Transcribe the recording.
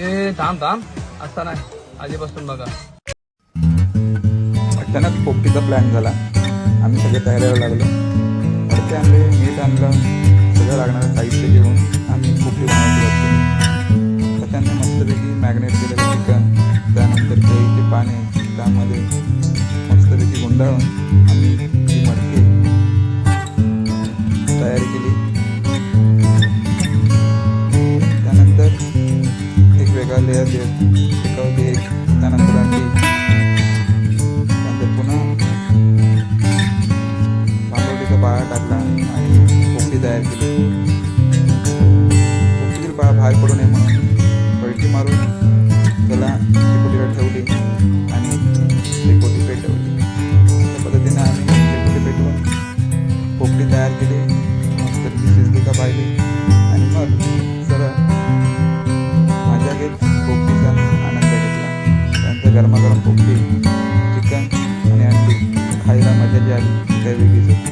ए थांब थांब आता नाही आधीपासून बघा. अचानक पोपटीचा प्लॅन झाला. आम्ही सगळे तयारीला लागलो. मडके आणले, मीठ आणलं, सगळं लागणारं साहित्य घेऊन आम्ही पोपटी बनवायची वाटतो. त्याच्याने मस्तपैकी मॅग्नेट केलेलं चिकन, त्यानंतर केळीचे पाने, त्यामध्ये मस्तपैकी गुंडाळून आम्ही ती मडके तयारी केली. त्यानंतर एक वेगळा लेअर शेकावली, एक त्यानंतर अंडी, त्यानंतर पुन्हा भांबवटीचा पाळा टाकला आणि पोपटी तयार केली. पोपटीतील पाळा बाहेर पडू नये म्हणून पलटी मारून त्याला शेकोटीला ठेवली आणि शेकोटी पेटवली. त्या पद्धतीने आम्ही शेकोटी पेटवून पोपटी तयार केली. मस्त शिजली का पाहिली आणि मग सरळ मजा घेत पोपटीचा आनंद घेतला. त्यानंतर गरमागरम पोपटी, चिकन आणि अंडी खायला मजा जी आली ती काही वेगळीच होती.